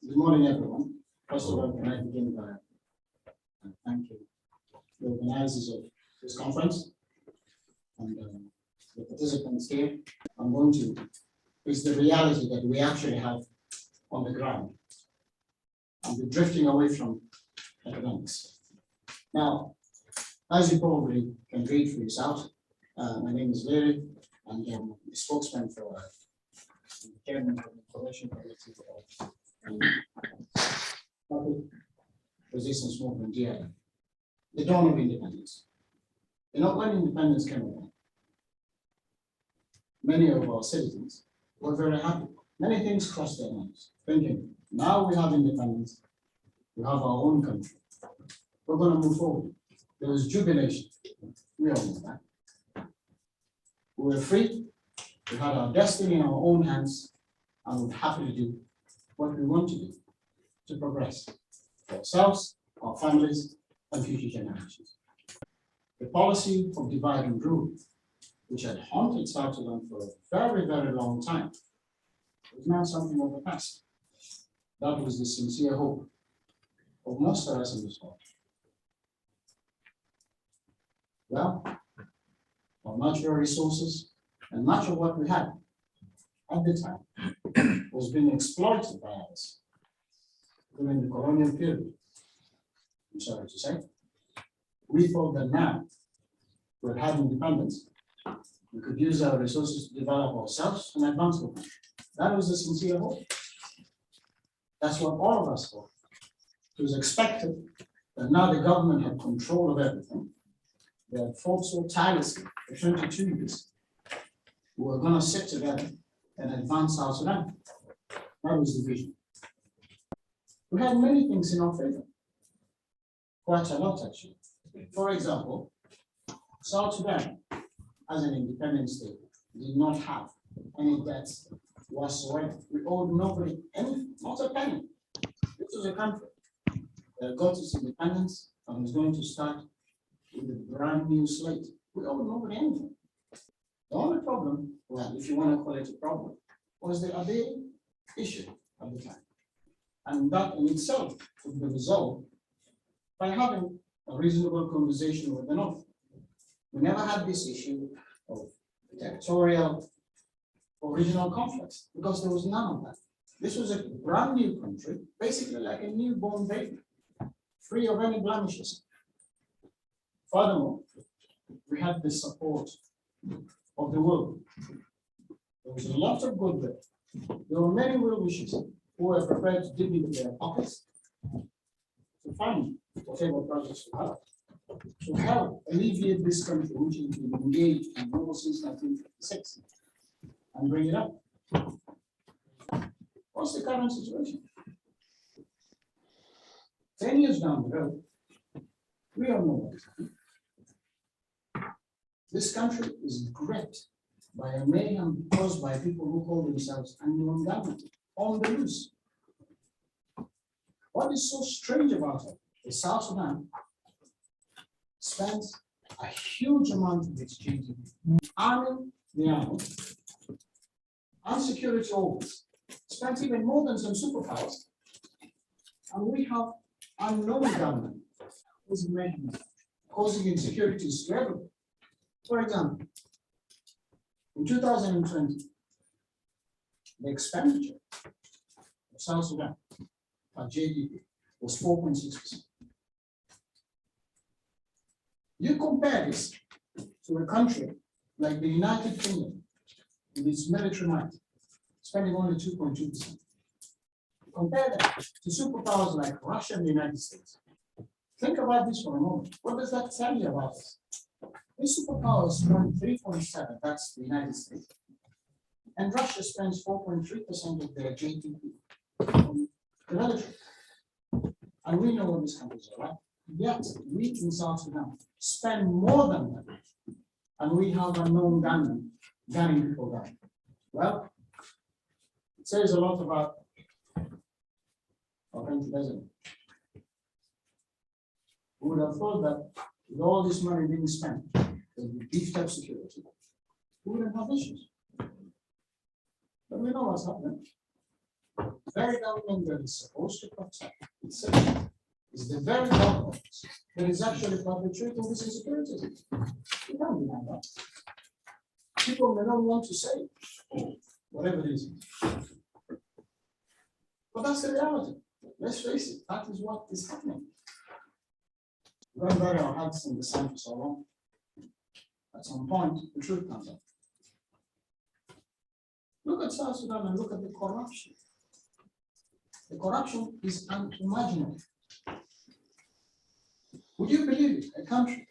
Good morning, everyone. First of all, can I begin by thanking the organizers of this conference and the participants here. I'm going to face the reality that we actually have on the ground and we're drifting away from academics. Now, as you probably can read for yourself, my name is Leeri, and I'm the spokesman for the chairman of the Information Committee of Public Resistance Movement here. The dawn of independence. You know, when independence came along, many of our citizens were very happy. Many things crossed their minds, thinking, now we have independence, we have our own country, we're going to move forward. There was jubilation. We all know that. We were free, we had our destiny in our own hands, and we're happy to do what we want to do to progress for ourselves, our families, and future generations. The policy of divide and rule, which had haunted South Sudan for a very, very long time, is now something of the past. That was the sincere hope of most of us in this world. Well, our natural resources and much of what we had at the time was being exploited by others during the colonial period. I'm sorry to say. We thought that now we had independence, we could use our resources to develop ourselves and advance the country. That was the sincere hope. That's what all of us thought. It was expected that now the government had control of everything. They had fought so tirelessly for 22 years. We were going to sit together and advance South Sudan. That was the vision. We had many things in our favor. Quite a lot, actually. For example, South Sudan, as an independent state, did not have any debts whatsoever. We owed nobody anything, not a penny. This was a country that got its independence and was going to start with a brand new slate. We owed nobody anything. The only problem, well, if you want to call it a problem, was the Abe issue at the time. And that in itself could be resolved by having a reasonable conversation with the North. We never had this issue of territorial or regional conflicts because there was none of that. This was a brand new country, basically like a newborn baby, free of any blemishes. Furthermore, we had the support of the world. There was a lot of goodwill. There were many well-wishers who were prepared to dip into their pockets to fund whatever projects to have, to help alleviate this country, which has been engaged in war since 1956, and bring it up. What's the current situation? 10 years down the road, we all know what is happening. This country is gripped by a mayhem caused by people who call themselves unknown government on the loose. What is so strange about it is South Sudan spends a huge amount of its GDP arming the army and security orders, spends even more than some superpowers, and we have unknown government who's mayhem causing insecurities to everyone. For example, in 2020, the expenditure of South Sudan on GDP was 4.6%. You compare this to a country like the United Kingdom, with its military might, spending only 2.2%. Compare that to superpowers like Russia and the United States. Think about this for a moment. What does that tell you about us? These superpowers spend 3.7%, that's the United States. And Russia spends 4.3% of their GDP on the military. And we know what these countries are like. Yet, we in South Sudan spend more than that. And we have unknown gunmen gunning people down. Well, it says a lot about our country, doesn't it? We would have thought that with all this money being spent, with beefed up security, we wouldn't have issues. But we know what's happening. The very government that is supposed to protect itself is the very government that is actually perpetrating this insecurity. You can't deny that. People may not want to say, or whatever it is. But that's the reality. Let's face it, that is what is happening. We've got bury our heads in the sand for so long. At some point, the truth comes out. Look at South Sudan and look at the corruption. The corruption is unimaginable. Would you believe it? A country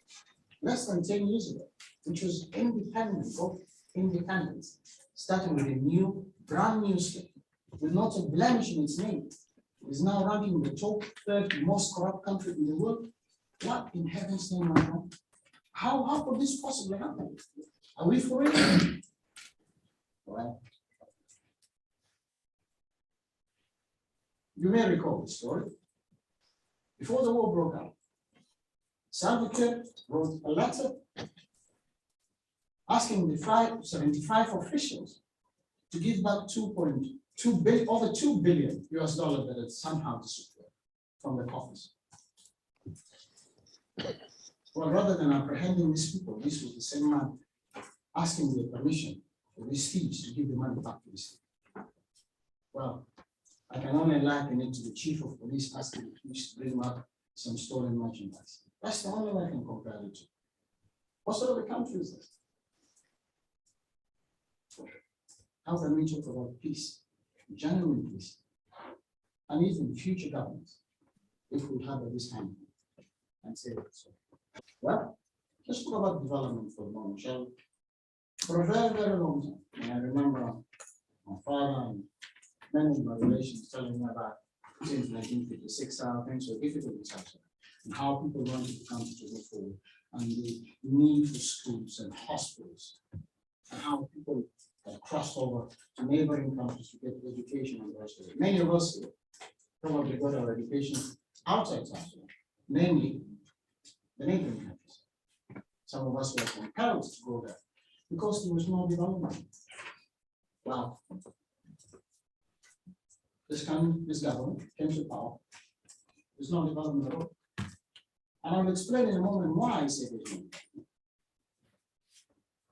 less than 10 years ago, which was independent of independence, starting with a new, brand new state, with not a blemish in its name, is now ranking the top third most corrupt country in the world. What in heaven's name went wrong? How could this possibly happen? Are we for real? Well, you may recall the story. Before the war broke out, Salva Kiir wrote a letter asking the 75 officials to give back over $2 billion US that had somehow disappeared from the coffers. Well, rather than apprehending these people, this was the same man asking the permission for these thieves to give the money back to the state. Well, I can only liken it to the chief of police asking the police to bring back some stolen merchandise. That's the only way I can compare it to. What sort of a country is this? How can we talk about peace, genuine peace, and even future governments if we have this hand and say so? Well, let's talk about development for a moment, shall we? For a very, very long time, and I remember my father and many of my relations telling me about since 1956 how things were difficult in South Sudan, and how people wanted the country to move forward, and the need for schools and hospitals, and how people had crossed over to neighboring countries to get education and the rest of it. Many of us probably got our education outside South Sudan, namely the neighboring countries. Some of us were compelled to go there because there was no development. Wow. This government came to power. There's no development at all. And I'll explain in a moment why I say this.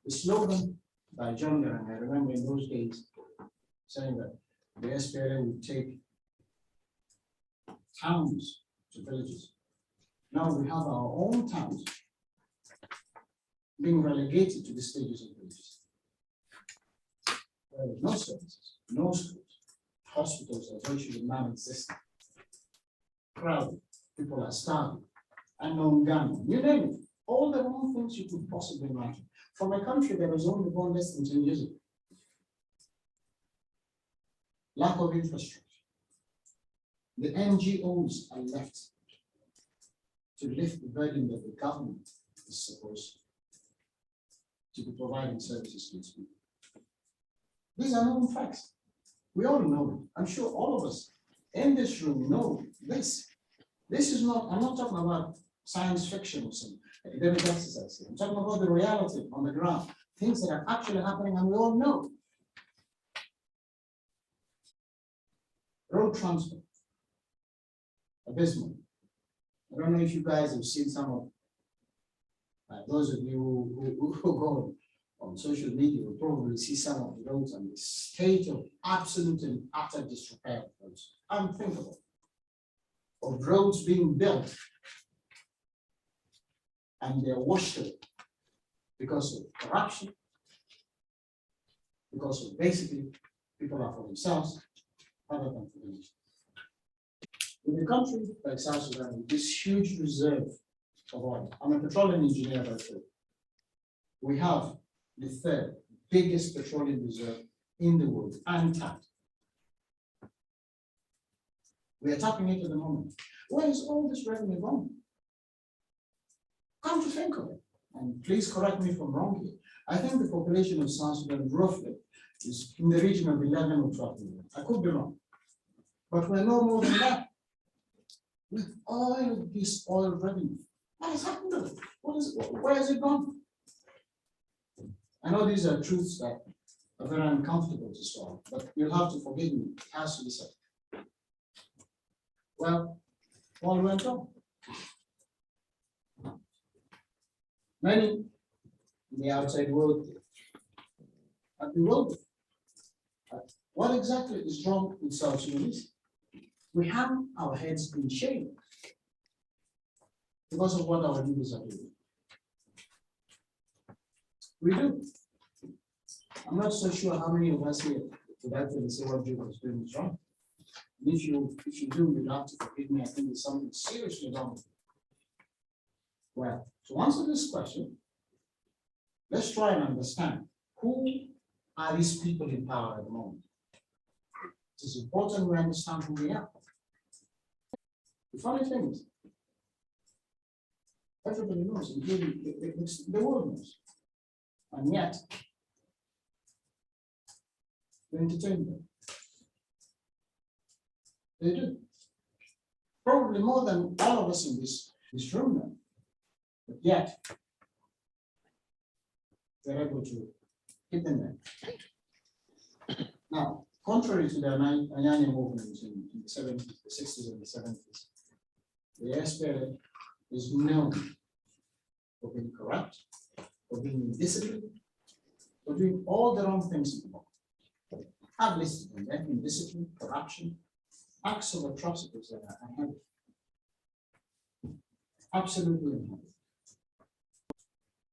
The slogan by John Garang, I remember in those days saying that the SPLA would take towns to villages. Now we have our own towns being relegated to the stages of villages. There are no services, no schools, hospitals are virtually non-existent. Crowded, people are starving, unknown gunmen, you name it. All the wrong things you could possibly imagine from a country that was only born less than 10 years ago. Lack of infrastructure. The NGOs are left to lift the burden that the government is supposed to be providing services to its people. These are known facts. We all know it. I'm sure all of us in this room know this. This is not, I'm not talking about science fiction or some academic exercise here. I'm talking about the reality on the ground, things that are actually happening and we all know. Road transport, abysmal. I don't know if you guys have seen some of those of you who go on social media will probably see some of the roads and the state of absolute and utter disrepair of roads. Unthinkable. Of roads being built and they're washed away because of corruption, because of basically people are for themselves rather than for the nation. In a country like South Sudan, with this huge reserve of oil, I'm a petroleum engineer by trade. We have the third biggest petroleum reserve in the world, untapped. We are tapping it at the moment. Where is all this revenue going? Come to think of it, and please correct me if I'm wrong here. I think the population of South Sudan roughly is in the region of 11 or 12 million. I could be wrong, but we're no more than that. With all this oil revenue, what has happened to it? Where has it gone? I know these are truths that are very uncomfortable to swallow, but you'll have to forgive me, it has to be said. Well, all went on. Many in the outside world are bewildered. What exactly is wrong with South Sudanese? We have our heads in shame because of what our leaders are doing. We do. I'm not so sure how many of us here would actually say what Juba is doing is wrong. And if you do, you'll have to forgive me. I think there's something seriously wrong. Well, to answer this question, let's try and understand who are these people in power at the moment. It is important we understand who they are. The funny thing is, everybody knows, including the world knows. And yet, they entertain them. They do. Probably more than all of us in this room now. But yet, they're able to keep them there. Now, contrary to the Anyanya movement in the 70s, the 60s and the 70s, the SPLA is known for being corrupt, for being indisciplined, for doing all the wrong things in the world. I've listed them there: indiscipline, corruption, acts of atrocities that are unheard. Absolutely unheard.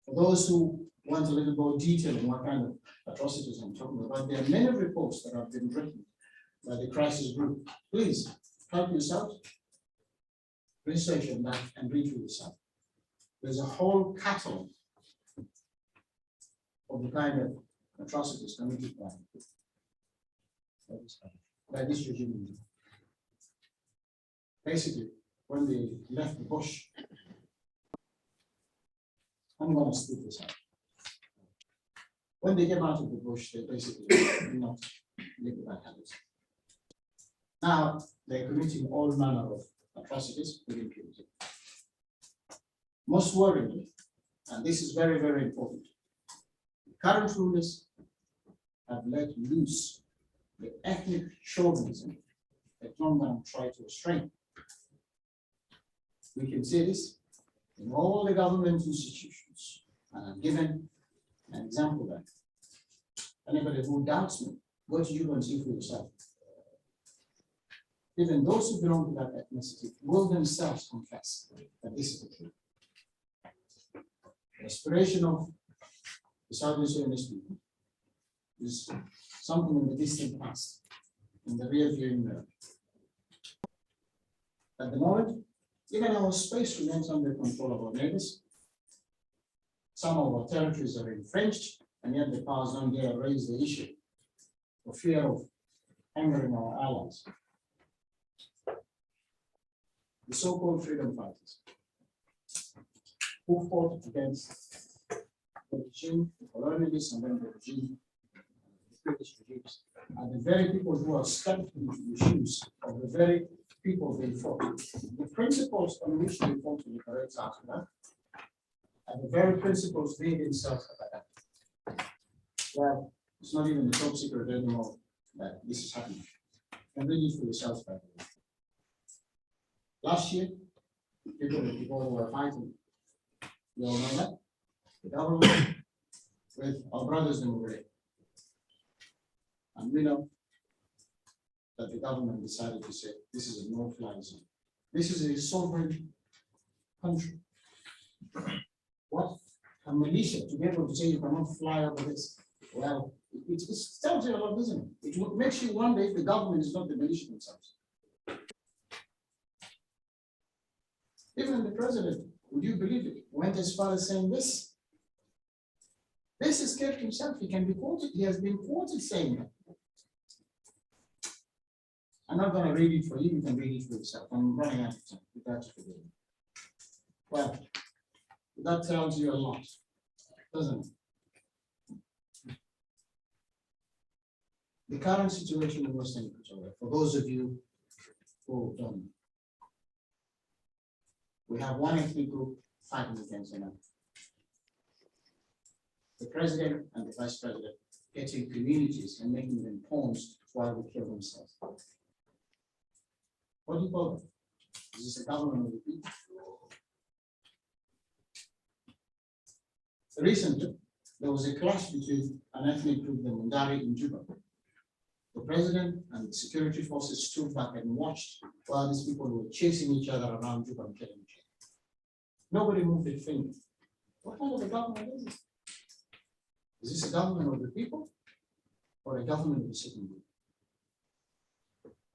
For those who want a little more detail on what kind of atrocities I'm talking about, there are many reports that have been written by the crisis group. Please help yourself, research on that, and read for yourself. There's a whole catalog of the kind of atrocities committed by this regime. Basically, when they left the bush, I'm going to split this out. When they came out of the bush, they basically did not live with that habit. Now they're committing all manner of atrocities with impunity. Most worryingly, and this is very, very important, the current rulers have let loose the ethnic chauvinism that Jonathan tried to restrain. We can see this in all the government institutions, and I've given an example that anybody who doubts me, go to Juba and see for yourself. Even those who belong to that ethnicity will themselves confess that this is the truth. The aspiration of the South Sudanese people is something in the distant past, in the rear view mirror. At the moment, even our space remains under control of our neighbors. Some of our territories are infringed, and yet the powers don't dare raise the issue for fear of angering our allies. The so-called freedom fighters who fought against the regime, the colonialists, and then the regime, the British regimes, are the very people who are stepped into the shoes of the very people they fought. The principles on which they fought to liberate South Sudan are the very principles they themselves have adopted. Well, it's not even the top secret anymore that this is happening. You can read it for yourself, by the way. Last year, people who were fighting, you all know that, the government with our brothers in Marella. And we know that the government decided to say, this is a no-fly zone. This is a sovereign country. What? A militia to be able to say you cannot fly over this? Well, it tells you a lot, doesn't it? It makes you wonder if the government is not the militia themselves. Even the president, would you believe it, went as far as saying this? This is kept himself. He can be quoted. He has been quoted saying that. I'm not going to read it for you. You can read it for yourself. I'm running out of time. That's forgive me. Well, that tells you a lot, doesn't it? The current situation in Western Equatoria, for those of you who don't know, we have one ethnic group fighting against another. The president and the vice president getting communities and making them pawns while they kill themselves. What do you call that? Is this a government of the people? Recently, there was a clash between an ethnic group, the Mundari in Juba. The president and the security forces stood back and watched while these people were chasing each other around Juba and killing each other. Nobody moved a finger. What kind of a government is this? Is this a government of the people or a government of a certain group?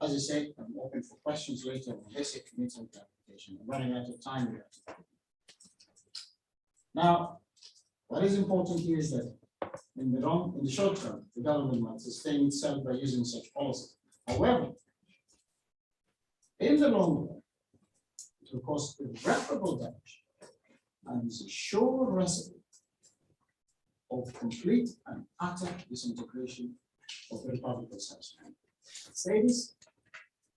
As I said, I'm open for questions later on basic needs and clarification. I'm running out of time here. Now, what is important here is that in the short term, the government might sustain itself by using such policies. However, in the long run, it will cause irreparable damage and is a sure recipe of complete and utter disintegration of the Republic of South Sudan. I say this,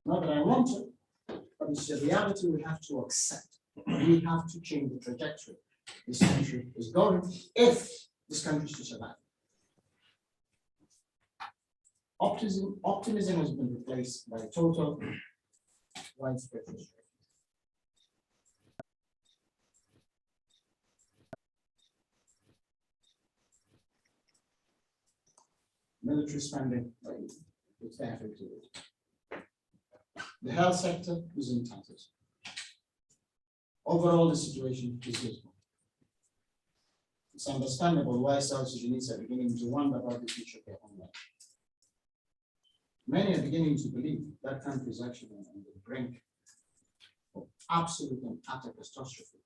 not that I want to, but it's the reality we have to accept. We have to change the trajectory this country is going if this country is to survive. Optimism has been replaced by total widespread frustration. Military spending, it's there included. The health sector is entitled. Overall, the situation is dismal. It's understandable why South Sudanese are beginning to wonder about the future of their homeland. Many are beginning to believe that country is actually on the brink of absolute and utter catastrophe.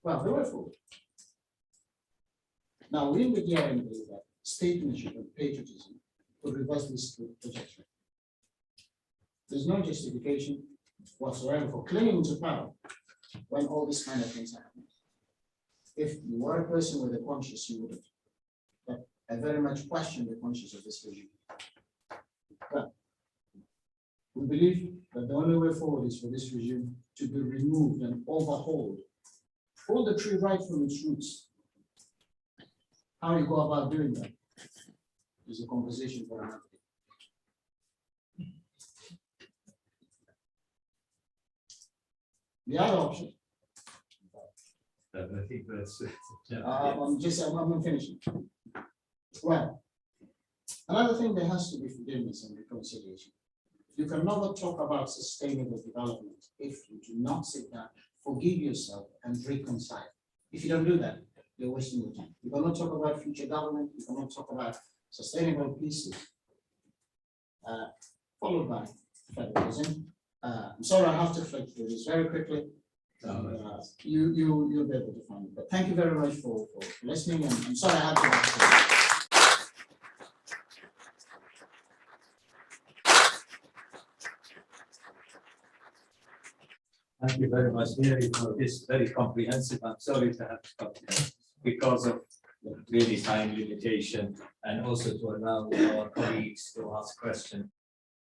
Well, they were fooled. Now, we in the DRM believe that statesmanship and patriotism could reverse this trajectory. There's no justification whatsoever for clinging to power when all these kind of things happen. If you were a person with a conscience, you wouldn't. But I very much question the conscience of this regime. But we believe that the only way forward is for this regime to be removed and overhauled. Pull the tree right from its roots. How you go about doing that is a conversation for another day. The other option. I think that's. I'm finishing. Well, another thing, there has to be forgiveness and reconciliation. You can never talk about sustainable development if you do not sit down, forgive yourself, and reconcile. If you don't do that, you're wasting your time. You cannot talk about future government. You cannot talk about sustainable peace, followed by federalism. I'm sorry, I have to flick through this very quickly. You'll be able to find it. But thank you very much for listening. And I'm sorry I had to. Thank you very much, Leeri, for this very comprehensive. I'm sorry to have to stop here because of really time limitation, and also to allow our colleagues to ask questions.